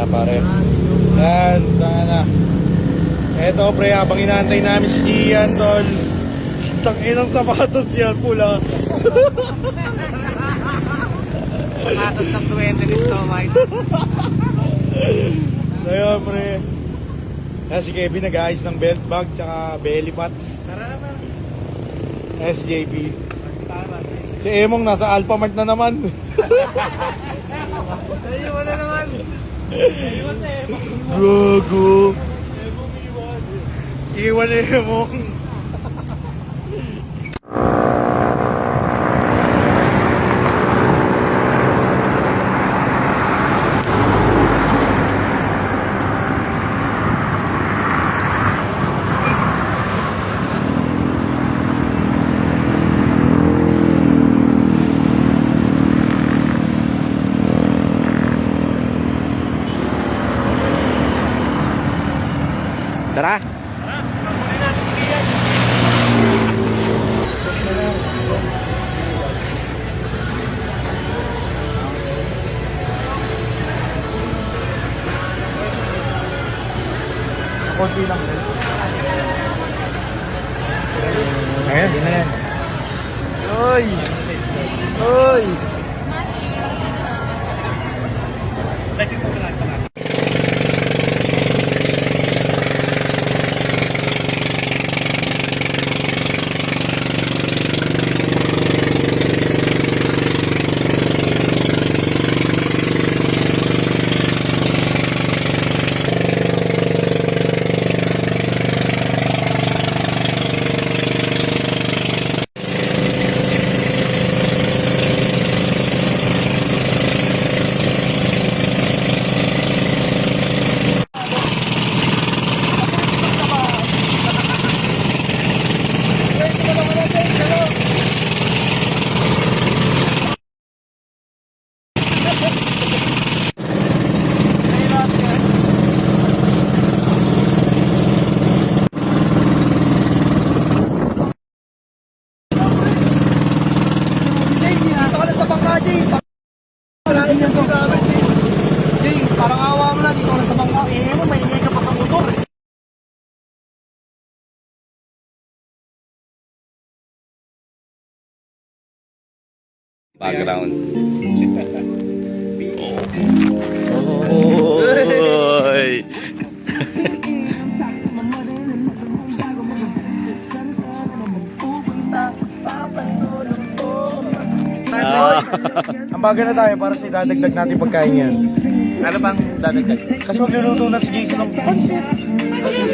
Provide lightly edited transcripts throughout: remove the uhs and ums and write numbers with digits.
pare. Yan, na. Eto pre, habang inaantay namin si Gian, tol. Tangin ng sapatos yan, pula. Sapatos ng 20 ni Stomite. Ayun pre. Si Kevin nag-aayos ng belt bag tsaka belly pads. Tara naman. SJP. Si Emong nasa Alphamart na naman. Ayun na naman. Ayun sa Emong. Gago. Iwan na Emong. Tara. Konti lang. Ayan, yun na yan. Oy! Oy! Parang awa mo na dito na sa bangka. Mo, may ingay ka pa sa motor. Background. Oy. Ang baga na tayo para sa idadagdag natin pagkain yan. Ano bang dadagdag? Kasi magluluto na si Jason ng pansit.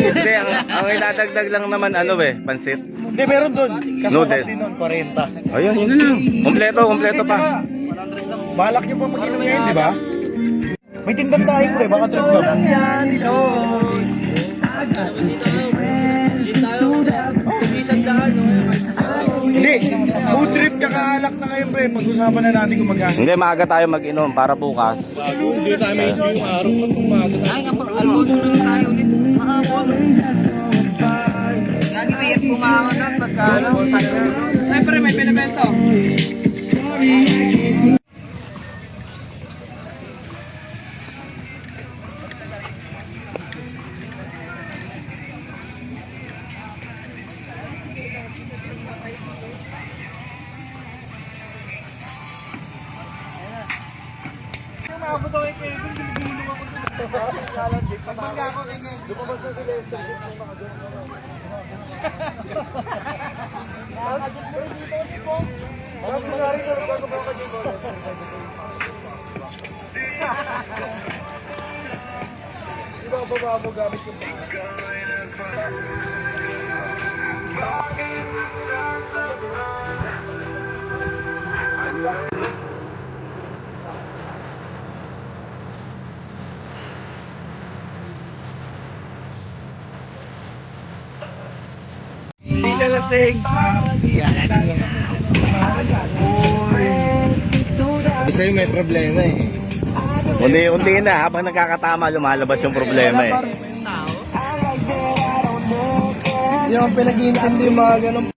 Hindi, ang iladagdag lang naman pansit. Hindi, meron doon. Kaso Noodle. din nun, 40. Ayun, yun na lang. Kompleto pa. Balak nyo pa mag-inom ngayon, di ba? May tindang tayo pre, baka trip lang. Hindi, food trip kakaalak na ngayon pre. Pag-usapan na natin kung magkano. Hindi, maaga tayo mag-inom para bukas. Hindi tayo may issue yung araw na itong maaga. Ay, almuerzo na tayo ulit. Mahapon. Lagi may pumangon na pagkano. Ay, pre, may pinabento. Maabot ako kay Kevin, binibili ako sa ito. Pagmangga ako kay Kevin. Lumabas na sila yung stage ng mga doon. Bakit mo nari na bago ba ka dito? Di ba baba mo gamit yung Hindi na lasing. Isa yung may problema eh. Unti-unti na, habang nagkakatama, lumalabas yung problema eh. Yung pinag-iintindi yung mga ganun.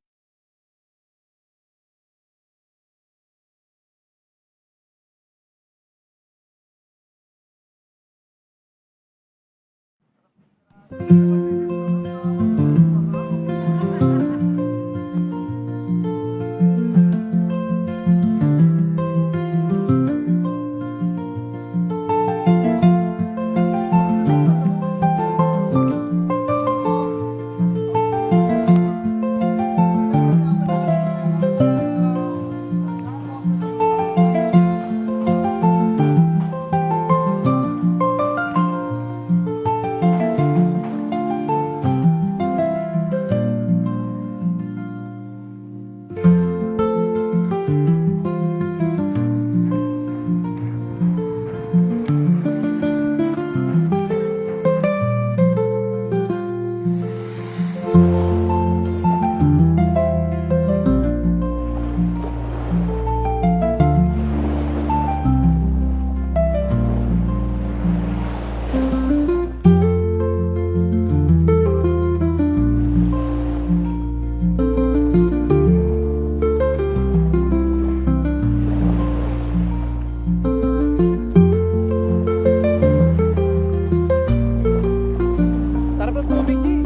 Sarap ang tubig eh.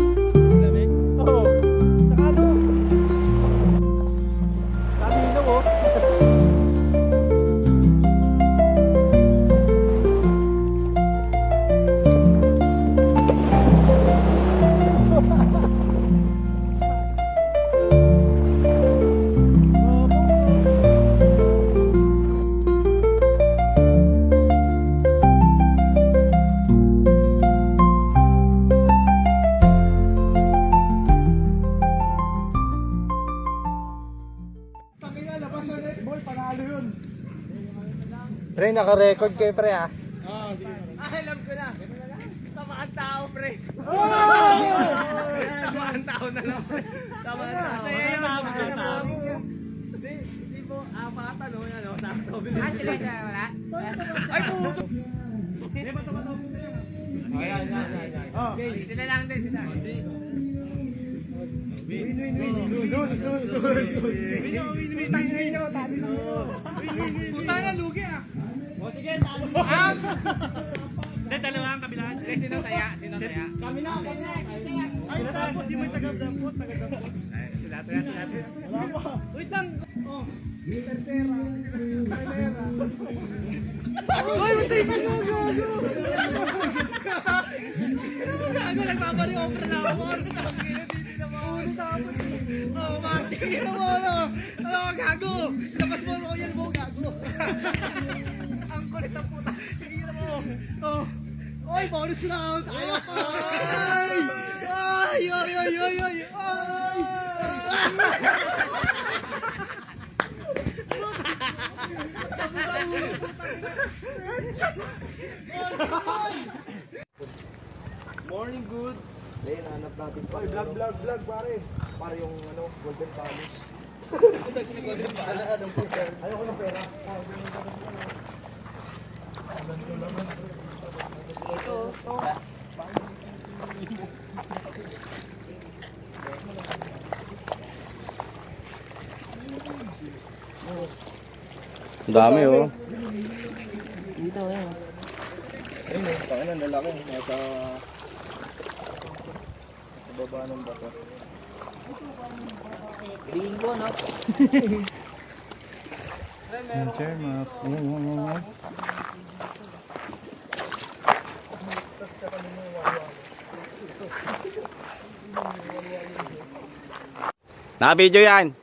Lamig? Oo. Saka ano? Sabi nyo oh. Pre, naka-record kayo pre ah. Alam ko na. Tamaan tao, pre. Tamaan tao na lang, pre. Tamaan tao. Tamaan tao. Hindi po, apata no, ano, sakto. Sila siya, wala? Ay, puto! Hindi ba tumatawag sa'yo? Ayan. Okay, sila lang din, sila. Win. Lose. Win. Tangin nyo, tabi na mo. Win. Putang na, lugi ah. O sige, talo mo. Hindi, dalawa ang kabilaan. Sino saya? Kami na. Ay, tapos yung may taga-dampot. Sila. Wait lang. Oh. Tercera. Ay, matay ka mo, gago. Gago, nagpapari-offer na ako. Ulo tapos. Oh, Marty, gino mo, ano? Ano, gago. Labas mo ako yan mo, gago. Ang kulit ang puta. Gino mo. Oh. Oy, bonus round. Ayaw pa. Ay. Morning good. Ayun, hanap natin pa. Vlog, pare. Pare yung ano, golden palace. Ayoko ng pera. Ang dami oh. Ayun, tangin ang lalaki. Nasa baba ng bato. Bingo, no? Yan sir, mga... Naka-video yan.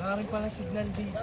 Wala rin pala signal dito.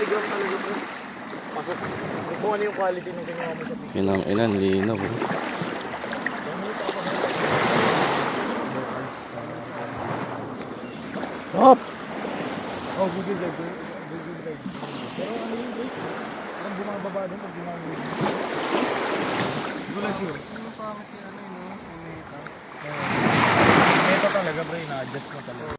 ground talaga bro. Pasok. Kung ano yung quality ng kinuha mo sa picture. Inang inan, linaw. Bro. Hop! Oh, Google Drive. Google Drive. Pero ano yun, bro? Parang bumababa din pag ginamit. Gulas yun. Ano pa kasi ano yun, no? Meta talaga, bro. Na-adjust mo talaga.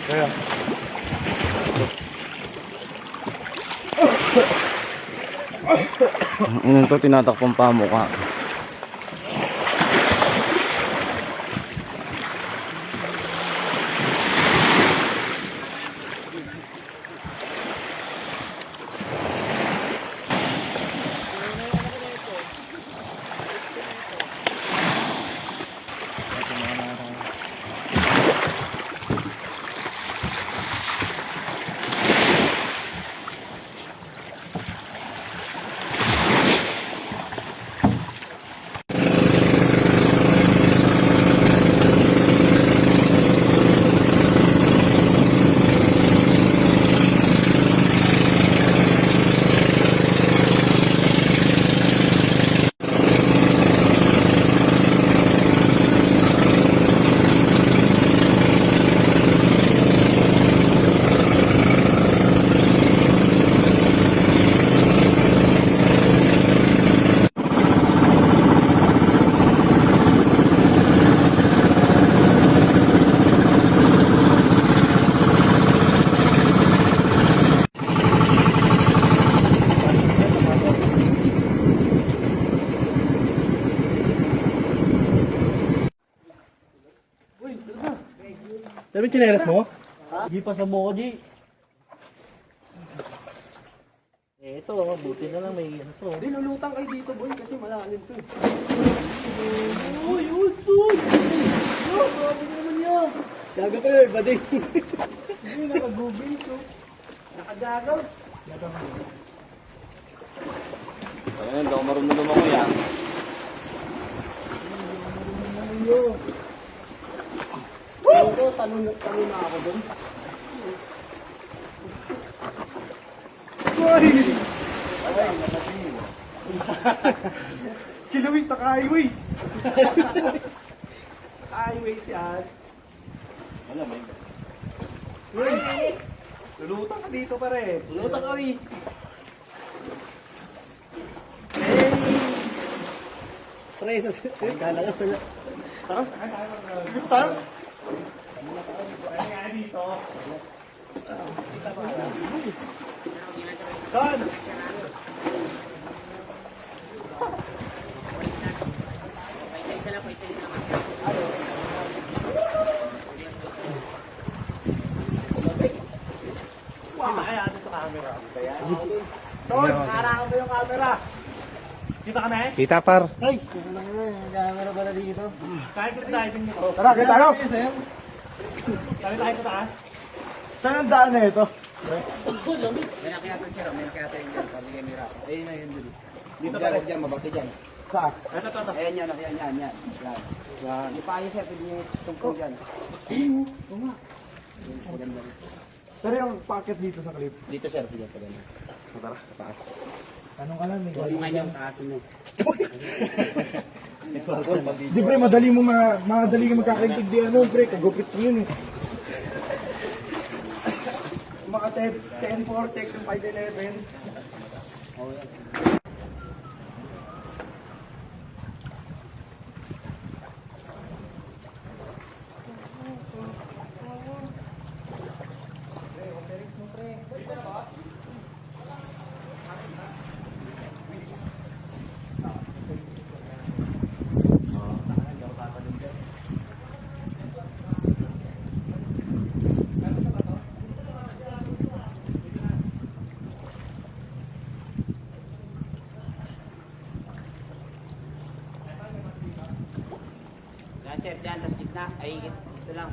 Kaya. Inan to, tinatakpang pa mukha. Sabi chinelas mo? Di pa sa mo ko, G. Eh, ito, buti na lang may ano to. Hindi, lulutang kayo dito boy kasi malalim to. Uy, uy! Yo, grabe ka naman yan! Gaga pa yun, bading. Hindi, naka-google, so. Naka-goggles. Ayun, daw marunong ako yan. Ito, tanong na ako dun. Si Luis naka-highways. Highways yan. Wala ba? Lulutang ka dito pare. Lutang kami. Pre, sa kala ka pala. Tara. Isa-isa lang po, isa-isa lang. Ton, harang mo yung camera. Kita kami? Kita par. Ay, kung lang na, yung camera pala dito. Kahit kita diving nito. Tara, kita tayo. Kami tayo sa taas. Saan ang daan na ito? May nakiyatan si Ram, may nakiyatan yung dyan. Pabigay mo yung Ram. Ayun na yun dun. Dito Dyan, pa. dyan, mabati dyan. Saan? Ito. Ayan yan, yan, yan, yan. Yan. Yan. Yung payo sir, pwede nyo tungkol dyan. Maganda rin. Pero yung packet dito sa clip. Dito sir, pwede pa ganyan. Tara, sa taas. Anong alam eh? Tulungan yung taas mo. Di pre, madali ka magkakaintindi di ano pre, kagupit mo yun eh. Maka 10-4, take yung 5-11. na. Ay, ito lang.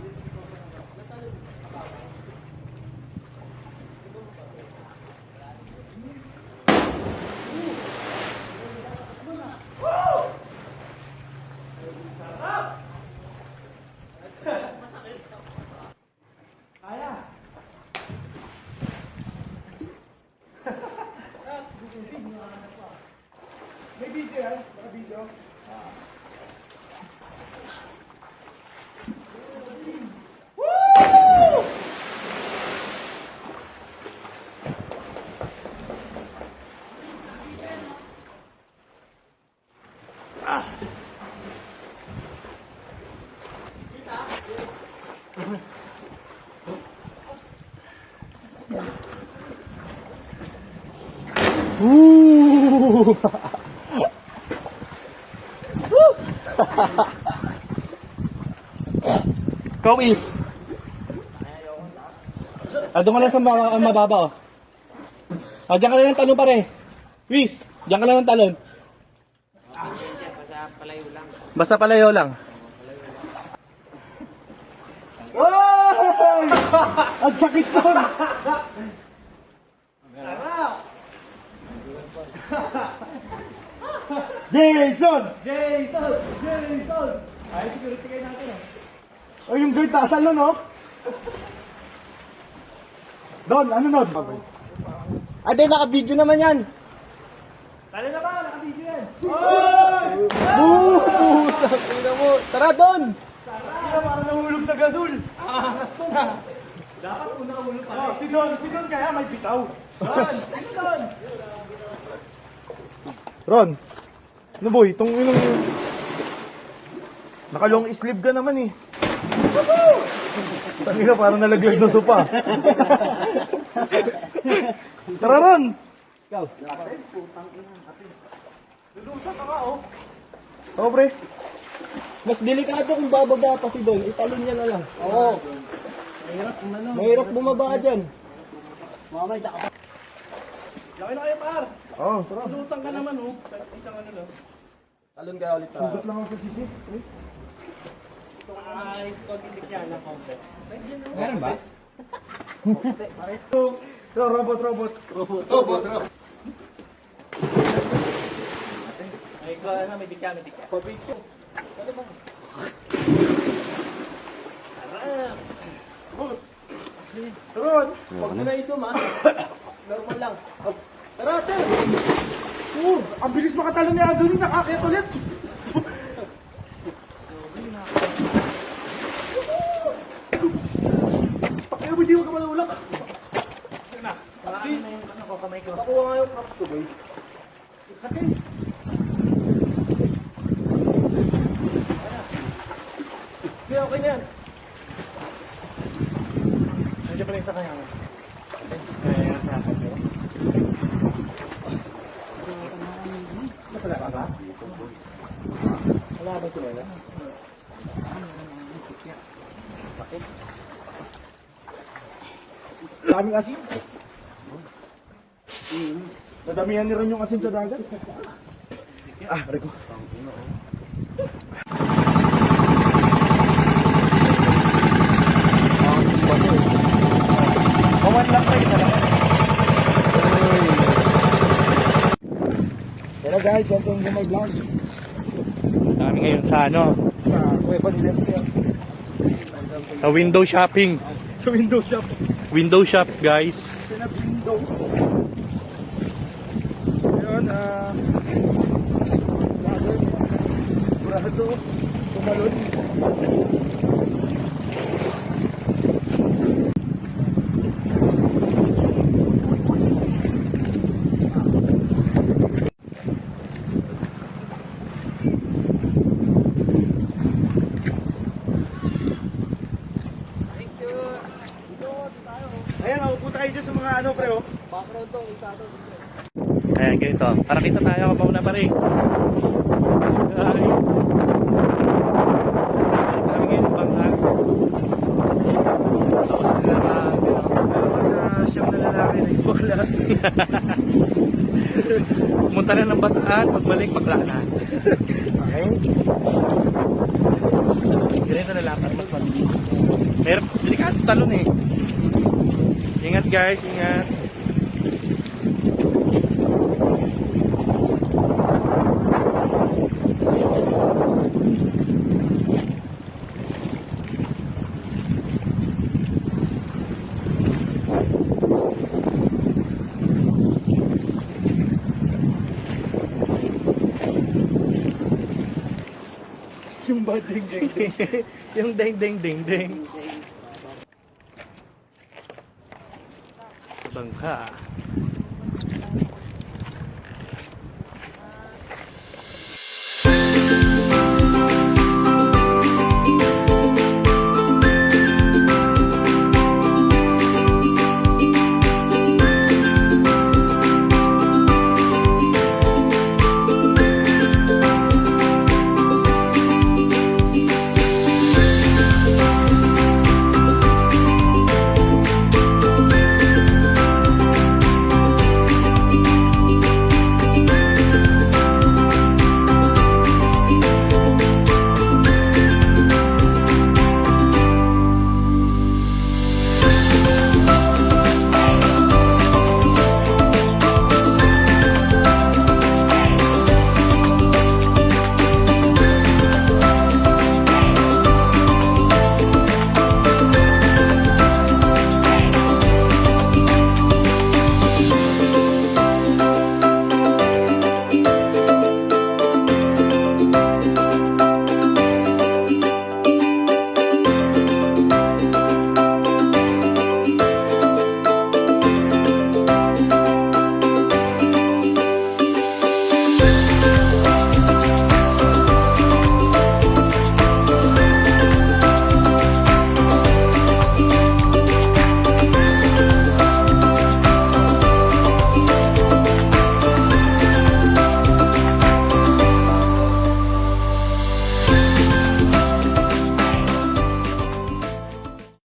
May video yan? Baka video? Go Is! Doon ka lang sa mababa oh. Diyan ka lang ng talon pare. Whis, diyan ka lang ng talon. Basta palayo lang. Basta palayo lang. Ang sakit nun! Jason! Jason! Jason! Ay, security kayo natin oh. Oh, yung guard tatalon oh. Don, ano Don? Ah, di, naka-video naman yan. Talo na ba? Naka-video yan. Boom! Tingnan mo. Tara, Don! Tara! Para nahulog na gasol. Angas ko na. Dapat una ka hulog pa. Oh, si Don kaya may bitaw. Don! Ano Don? Ron! Ano boy? Itong naka-long sleeve ka naman eh. Tangina, parang nalaglag na sopa. Tara Ron! Ikaw. Lulusan ka oh. Oo pre. Mas delikado kung babaga pa si Don. Italon niya na lang. Oo. Mahirap bumaba dyan. Mamay, daka pa. Laki na kayo par. Oo. Lulutan ka naman oh. Isang ano lang. Talon kaya ulit. Sugot lang ako sa sisi. Ay, konti yan na konti. Meron ba? Robot. May ano, may dikya. Pabito. Ron, huwag mo na isum ha. Normal lang. Tara, ate! Ang bilis makatalo ni Adonis, nakakit ulit. Pakiyo, hindi mo ka malulak. Nakuha nga yung props ko, boy. Ate! Kaya okay na yan. Nandiyan pa rin sa kanya. Kaya yan sa akin. Wala ba? Wala ba sila? Sakit. Daming asin. Nadamihan ni Ron yung asin sa dagat. Ah, Rico. Kawan lang kayo na lang. Pero guys, welcome to my vlog. Kami ngayon sa ano? Sa Cueva ni Lester. Sa window shopping. Sa window shop. Window shop guys. Window. Ayun, Burado. Tumalon. Ayan, pupunta kayo dyan sa mga ano, pre, oh. Background to, isado. Ayan, ganito. Para kita tayo kapag na pare. Guys. Kami ngayon ng bangka. Tapos sila na, sa siyam na lalaki na yung bakla. Pumunta na ng Bataan, pagbalik, bakla na. Okay. Ganito na lang para mas mabilis. Pero delikado talon eh. Ingat guys, ingat. Yung ba ding ding ding. Yung ding ding ding ding. Bangka.